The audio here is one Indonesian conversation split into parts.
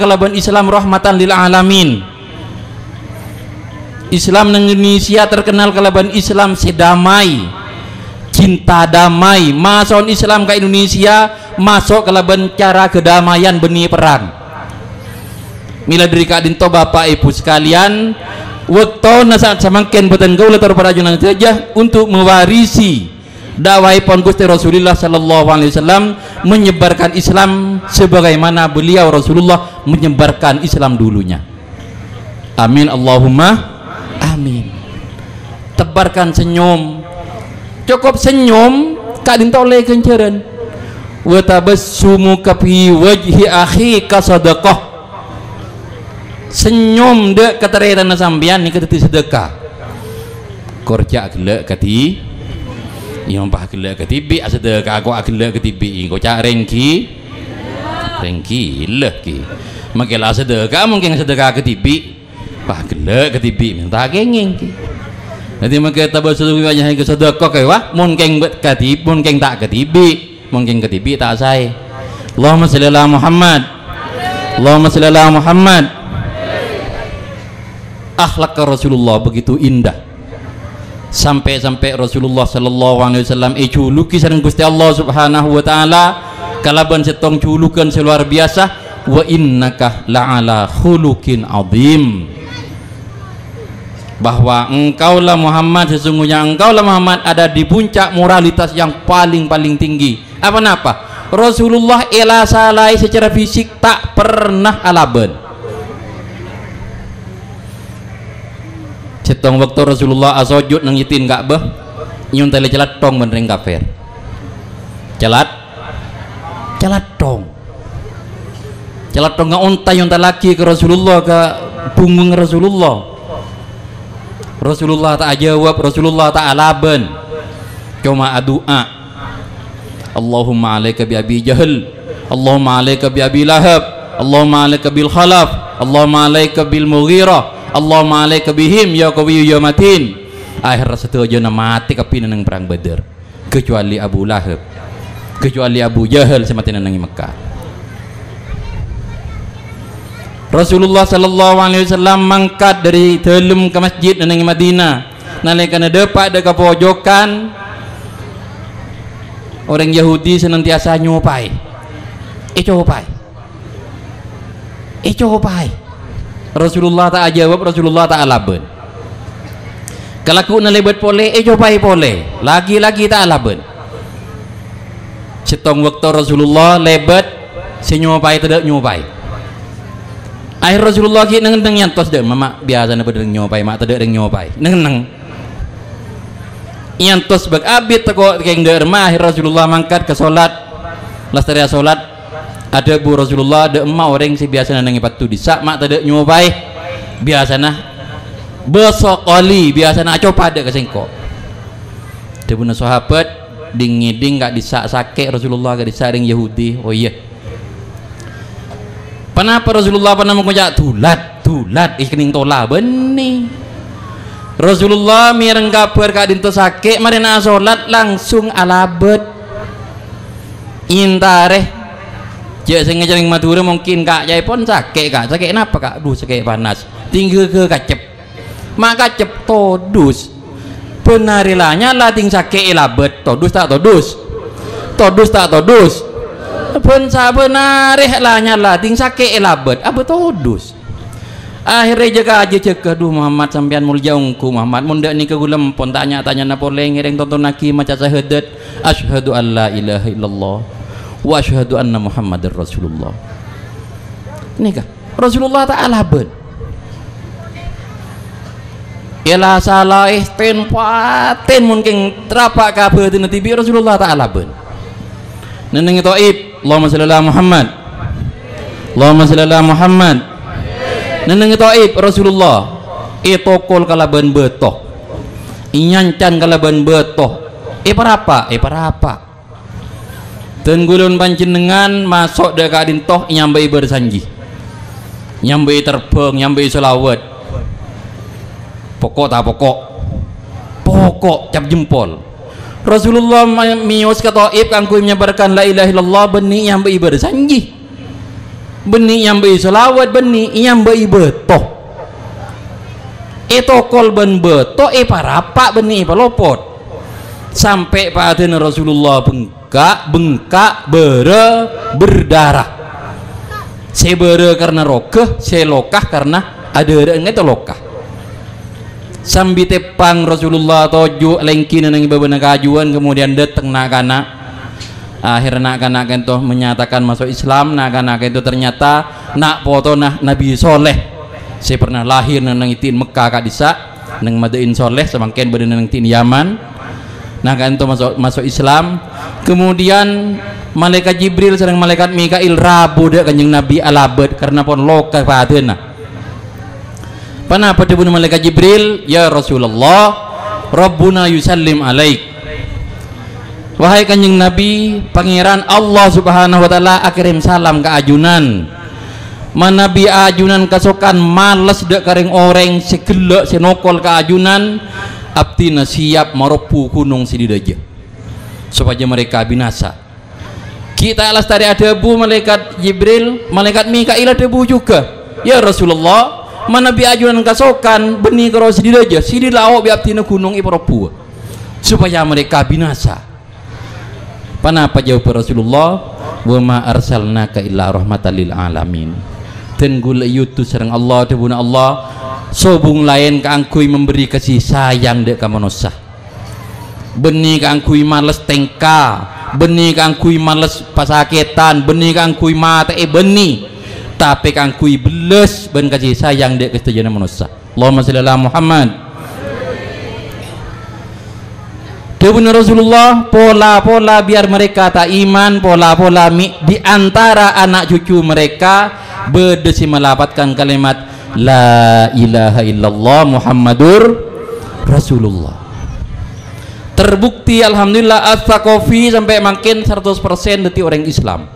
kalaban Islam rahmatan lil alamin. Islam nang Indonesia terkenal kalaban Islam sedamai, cinta damai. Masuk Islam ke Indonesia masuk kalaban cara kedamaian benih perang. Mila dari kadinto bapak ibu sekalian, waktu nasaat samangken boten gaul para junan saja untuk mewarisi dakwah pon Gusti Rasulullah sallallahu alaihi wasallam, menyebarkan Islam sebagaimana beliau Rasulullah menyebarkan Islam dulunya. Amin Allahumma amin. Tebarkan senyum, cukup senyum kadin tole kenceran wa tabassumu ka fi wajhi akhika sadaqah. Senyum dek kateretan sampean ni keteti sedekah. Korja gelek kati yang pah gelek ketibi sedekah aku gelek ketibi ko cak rengki leh ki makela sedekah mungkin sedekah ketibi pah gelek ketibi minta gengeng ki. Nanti maka tabassumu wajhi akhika sadaqah kaya wah mungkin ketibi mungkin tak ketibi mungkin ketibi tak saya. Allahumma shalli ala Muhammad, Allahumma shalli ala Muhammad. Akhlak Rasulullah begitu indah, sampai-sampai Rasulullah sallallahu alaihi wasallam juluki sareng Gusti Allah subhanahu wa ta'ala kalaban setong julukan seluar biasa, wa innaka la'ala khuluqin azim, bahwa engkaulah Muhammad, sesungguhnya engkaulah Muhammad ada di puncak moralitas yang paling tinggi. Apa-apa Rasulullah ela salai secara fisik tak pernah alaban. Setong waktu Rasulullah asojud nang yitin Ka'bah nyun tele celat tong benreng kafir. Celat tong ngauntai unta laki ke Rasulullah, ke punggung Rasulullah. Rasulullah tak jawab, Rasulullah tak alaban, cuma doa. Allahumma alaika bi Abi Jahal, Allahumma alaika bi Abi Lahab, Allahumma alaika bil Khalaf, Allahumma alaika bil Mughirah, Allahumma alaika bihim ya qawiyyu ya matin. Akhir setuju na mati kapinan ng perang Badar, kecuali Abu Lahab, kecuali Abu Jahal sematin nang Mekah. Rasulullah sallallahu alaihi wasallam mangkat dari telum ke masjid nang Madinah, nalika depak de ka pojokan orang Yahudi senantiasa nyopai. Copai. Rasulullah tak jawab, Rasulullah tak alaban. Kalaku na lebat pole, copai pole. Lagi-lagi tak alaban. Setong waktu Rasulullah lebat, senyopai tidak nyopai. Akhir Rasulullah ki nang nyantos deh, mama biasa na bedeng nyopai, mak tidak deng nyopai. Nang nyantos bag abit teko keng derma. Akhir Rasulullah mangkat ke salat. Lastari salat ada bu Rasulullah ada emak orang si biasa nangi patu disak mak tak ada nyobai biasa nah besok kali biasa nak coba ada kesengkok dia punya sahabat ding gak disak sakit Rasulullah gak disak dengan Yahudi. Oh iya, kenapa Rasulullah pernah mengucap tulat ikening tola benih. Rasulullah mireng kabar kak dinto sakit mari nak sholat langsung alabet intareh. Jek sing ngejering Madura mungkin kak jai pun sakit kenapa kak? Duh sakit panas tinggal ke kacep mak kacep todus penarilanya lah ting sakit elabet todus tak todus pun sabenarih lah nyala ting sakit elabet apa todus. Akhirnya jaga aja cek aduh Muhammad sampean mulya ungku Muhammad munda ni ke gulam pun tanya na poleng ngereng tonton naki maca syahadat asyhadu an la ilaha illallah wa asyhadu anna Muhammadar Rasulullah. Ini kah Rasulullah ta'ala ben ialah salah tempaten mungkin terapak kabeh tina tibi Rasulullah ta'ala ben neneng Taib Allahumma shalli ala Muhammad, Allahumma shalli ala Muhammad. Neneng Taib Rasulullah tokol kalaban betoh inyancan kalaban betoh parapa tenggulun panjenengan masuk deka dintoh nyambai bersanji nyambai terbang nyambai selawat pokok cap jempol. Rasulullah mios ke Taib kangku menyebarkan la ilaha illallah benih nyambai bersanji beni yang bei selawat beni yang bei betoh etokol ben beto parapak beni palopot sampai pada Rasulullah bengkak berdarah sebere karena rokeh selokah karena ada itu lokah sambil tepang Rasulullah toju lengkin nang ibabana kajuan kemudian datang nak akhirnya nak itu menyatakan masuk Islam nak itu ternyata nak foto Nabi Soleh saya pernah lahir nang itin Mekah kadisa nang Madain Soleh semangkin badan nang itin Yaman nak itu masuk Islam kemudian malaikat Jibril sedang malaikat Mikail rabu dek kanjeng Nabi alabed karena pun loka padena kenapa dia bunuh malaikat Jibril ya Rasulullah Rabbuna yusallim alaik wahai kanjeng Nabi pangeran Allah subhanahu wa ta'ala akirim salam ke ajunan manabi ajunan kasokan males dek karing orang segelak senokol ke ajunan abtina siap maropu gunung sididaja supaya mereka binasa kita alas tadi ada debu malaikat Jibril malaikat Mikail ada debu juga ya Rasulullah manabi ajunan kasokan benih karo sididaja sidilawak biabtina gunung iparopu supaya mereka binasa. Kenapa jawab Rasulullah wa ma arsalnaka illa rahmatan lil alamin tenggul yutus serang Allah debuna Allah sobung lain kaangkui memberi kasih sayang dek ka manusia benih kaangkui males tengka benih kaangkui males pasakitan benih kaangkui mata benih tapi kaangkui beles ben kasih sayang dek kesejana manusia Allahumma shalli ala Muhammad. Debuna Rasulullah pola-pola biar mereka tak iman pola-pola di antara anak cucu mereka berdesi melapatkan kalimat la ilaha illallah Muhammadur Rasulullah terbukti alhamdulillah At-Thaqafi sampai makin 100% deti orang Islam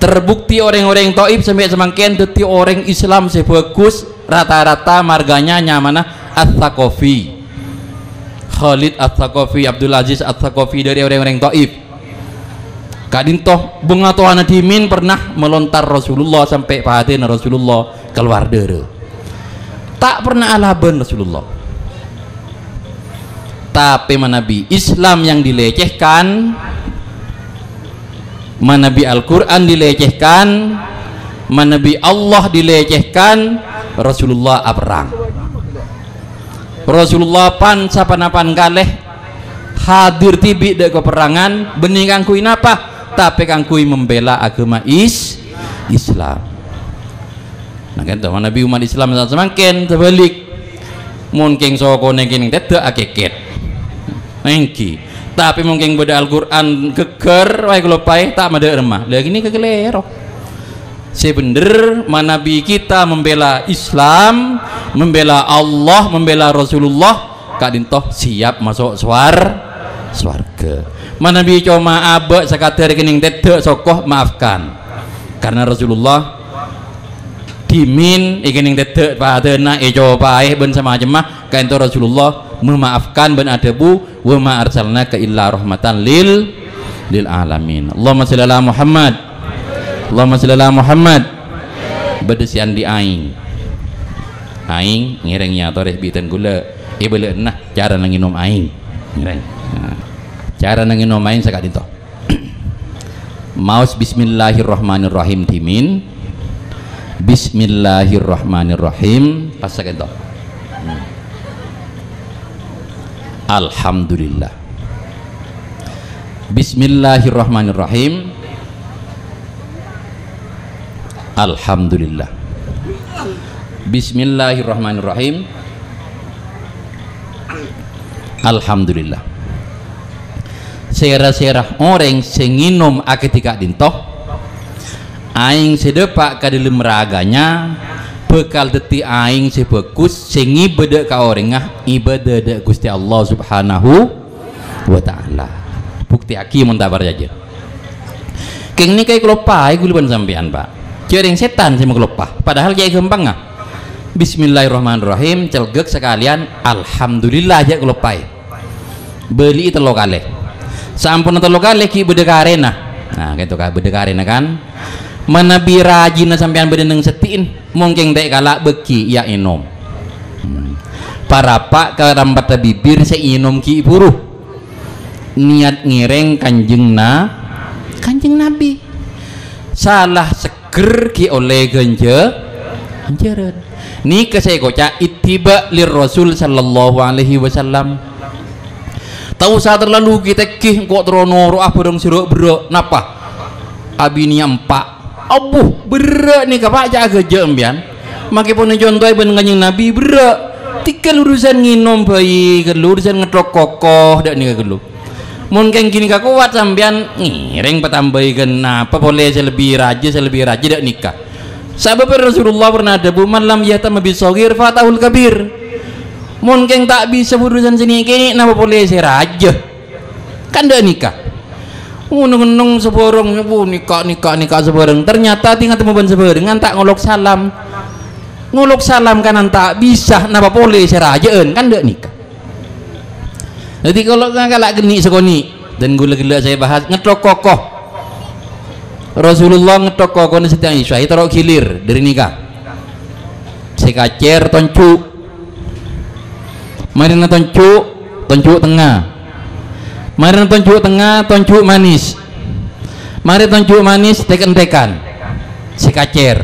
terbukti orang-orang Taif sampai semakin deti orang Islam sebagus rata-rata marganya nyamana At-Thaqafi Khalid At-Thaqafi, Abdul Aziz At-Thaqafi dari orang-orang Taif. Kadintoh bunga tohana dimin pernah melontar Rasulullah sampai pahatin Rasulullah keluar dere. Tak pernah alaban Rasulullah. Tapi manabi Islam yang dilecehkan, manabi Al-Quran dilecehkan, manabi Allah dilecehkan, Rasulullah perang. Rasulullah pan sapanapan kaleh hadir tibi dek peperangan benih kangkui napa tapi kangkui membela agama Islam nah kan tuh Nabi umat Islam semakin terbalik mungkin soko nengking tidak akeket nengki tapi mungkin beda Al-Quran geger wae kelopai tak mada remah lagi ini kegelero sebener manabi kita membela Islam membela Allah membela Rasulullah kadintoh siap masuk swarga manabi cuma abek sekadar kening tedek sokoh maafkan karena Rasulullah dimin ikening tedek padena coba ben sama jemah kain Rasulullah memaafkan ben adabu wa ma arsalnaka illa rahmatan lil alamin Allahumma shalli ala Muhammad Allahumma shalli ala Muhammad bedesian di aing ngirengnya toreh bitan gula ibele nah cara nanginom aing ngireng cara nanginom aing sakadin toh maus bismillahirrahmanirrahim dimin bismillahirrahmanirrahim pas sakadin toh alhamdulillah bismillahirrahmanirrahim alhamdulillah bismillahirrahmanirrahim alhamdulillah serah-serah orang senginom aketika dintoh aing sedepak ka dalam raganya bekal deti aing sebagus sengi beda ka orangah ibadah da Gusti Allah subhanahu wa ta'ala bukti aki muntabar aja keng ni kay kelopai guluban sampean pak jaring setan sih mengelopah padahal kayak gampang nggak bismillahirrahmanirrahim celgek sekalian alhamdulillah aja kelopai beli itu lokale sampun itu lokale ki beda karena nah gitu kan beda karena kan Manabi rajin sampean bedeneng setiin mungkin dek kalak beki ya inom para pak karambat bibir seinom ki buruh niat ngireng kanjeng Nabi salah seger ki oleh genjeran ni kesai koca ittiba lir Rasul sallallahu alaihi wasallam. Tahu saat terlalu kita kih kok trono roh berong siruk bro napa abini empak abuh berak nih kapak jaga jambian makipun contoh ben kanjeng Nabi berak tiga urusan nginom bayi urusan ngetrok kokoh dak nih kelu mungkin gini kak kuat sampean ngiring petambai kenapa boleh saya lebih raja dak nikah sabab Rasulullah pernah ada buman lam yatam bisogir fatahul kabir mungkin tak bisa urusan sini kini napa boleh saya raja kan dak nikah ngunung seborong nikah seborong ternyata tinggal temuan seborong tak ngolok salam kanan tak bisa napa boleh serajaan kan dak nikah. Jadi kalau nggak geni sekoni dan gula-gula saya bahas ngetok kokoh Rasulullah ngetok kokoh ni setiap Aisyah itu rok hilir dari nikah sekacer toncu marina toncu tengah mari tonjuk tengah, tonjuk manis. Mari tonjuk manis tekan-tekan si kacer.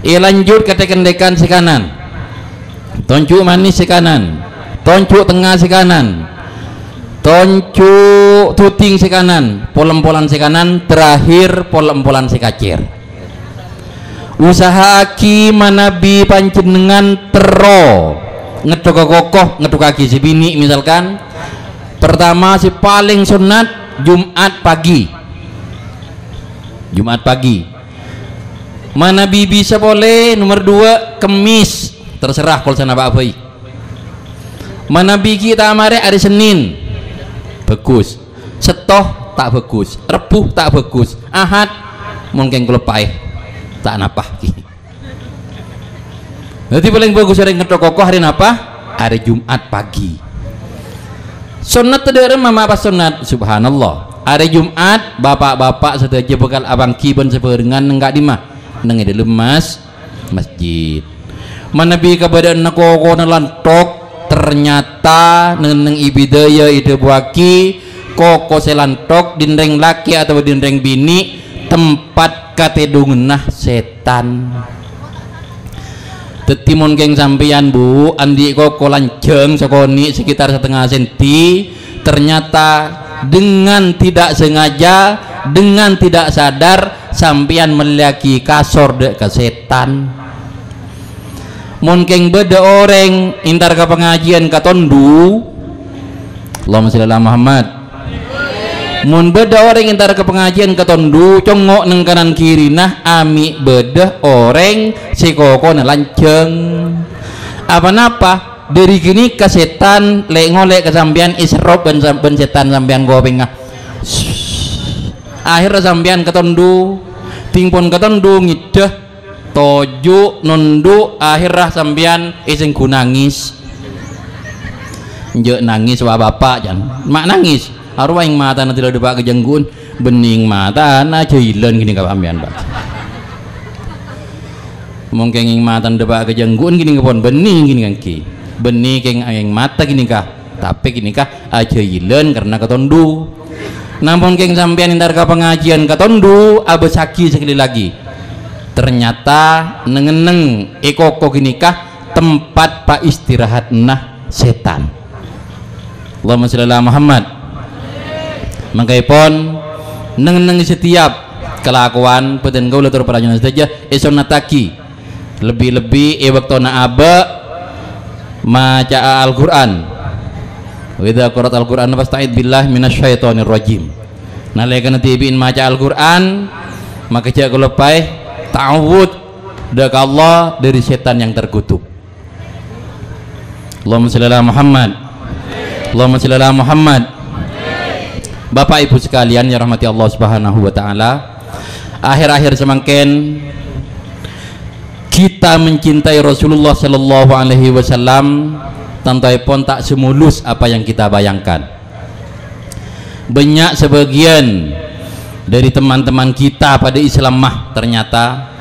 Lanjut ke tekan-tekan si kanan. Tonjuk manis si kanan. Tonjuk tengah si kanan. Tonjuk tuting si kanan. Polem-polan si kanan. Terakhir polem-polan si kacer. Usaha aki manabi panjenengan tero ngedok kokoh ngedok kaki si bini misalkan. Pertama si paling sunat Jumat pagi mana bibi bisa boleh. Nomor 2 Kemis terserah kalau sana apa mana bigi kita amare hari Senin bagus setoh tak bagus Rebuh tak bagus Ahad mungkin kelepai tak napah jadi paling bagus hari ngetok kokoh hari apa hari Jumat pagi. Sunat terdiri mama apa sunat subhanallah hari Jumat bapak-bapak setuju bekal abang kiban seperengan enggak di mah nengi dalam masjid mana bi kepada nakoko nalantok ternyata neng ibidaya ide buaki koko selantok dindeng laki atau dindeng bini tempat katedung nah setan tetimun geng sampeyan bu andi koko lanceng sekoni sekitar setengah senti ternyata dengan tidak sengaja dengan tidak sadar sampeyan meliaki kasor dek ke setan mungkin beda orang intar ke pengajian katondu Allahumma sholli ala Muhammad mun beda orang intar ke pengajian katondu congok neng kanan kiri nah ami beda orang si koko nelanceng apa napa dari gini ke setan lek ngolek ke sampean isrob ben setan sampean gopeng akhirnya sampean katondu tingpon katondu ngidah toju nundu akhirnya sampean iseng ku nangis nje nangis wa bapak jan mak nangis arwah yang mata nanti lo depak kejenggun bening mata na jailan gini kau ambian pak mungkin yang mata depak kejenggun gini kepon bening gini kan ki bening yang mata gini kah tapi gini kah jailan karena ketondu namun keng sampean intar ka pengajian ketondu abesaki sekali lagi ternyata neng ekoko gini kah tempat pak istirahat nah setan. Allahumma sholli ala Muhammad. Mangkaipun neng setiap kelakuan peten kau letur pelajaran saja esonataki lebih-lebih waktuna aba maca Al-Qur'an wa idza qara'ta Al-Qur'an fasta'id billah minasyaitonir rajim nalika tibiin maca Al-Qur'an maka jak lepai ta'awud dak Allah dari setan yang terkutuk. Allahumma sholli ala Muhammad. Allahumma sholli ala Muhammad. Bapak Ibu sekalian yang rahmati Allah Subhanahu wa taala, akhir-akhir semakin kita mencintai Rasulullah sallallahu alaihi wasallam tantaipun tak semulus apa yang kita bayangkan. Banyak sebagian dari teman-teman kita pada Islam mah ternyata